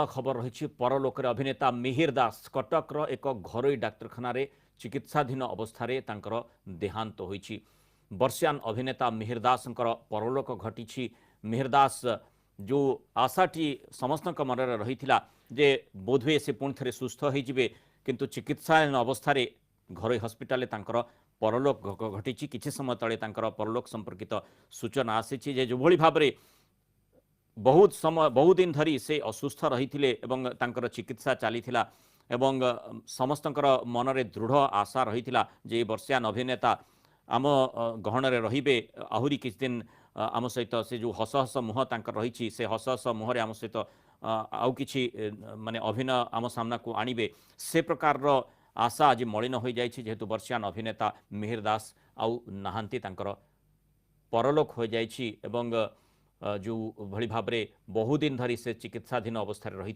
खबर रही परलोक अभिनेता मिहिर दास कटकर एक घरोई डाक्तखाना चिकित्साधीन अवस्था देहांत होईछि। वर्षियान अभिनेता मिहिर दास परलोक घटी। मिहिर दास जो आशाटी समस्त मन रही जे बोधवे से पुणी थे सुस्थ होइजिबे किंतु चिकित्साधीन अवस्था घरोई हस्पिटाल परलोक घटी। किछि समय तले परलोक संपर्कित सूचना आसी जो भाव में बहुत दिन धरी से असुस्थ रही चिकित्सा चली एवं समस्तकर मनरे दृढ़ आशा रही जे वर्षियान अभिनेता आम गहन रे आहुरी किछ दिन आम सहित से जो हस हस मुह रही से हस हस मुहर आम सहित आउ किछि माने अभिनय आम सामना को आणिबे से प्रकार आशा आज मलिन हो जाइछि। जेहेतु वर्षियान अभिनेता मिहिर दास आउ नाहांती परलोक हो जाइछि एवं जो भली भाव में बहुदिन धरी से चिकित्साधीन अवस्था रही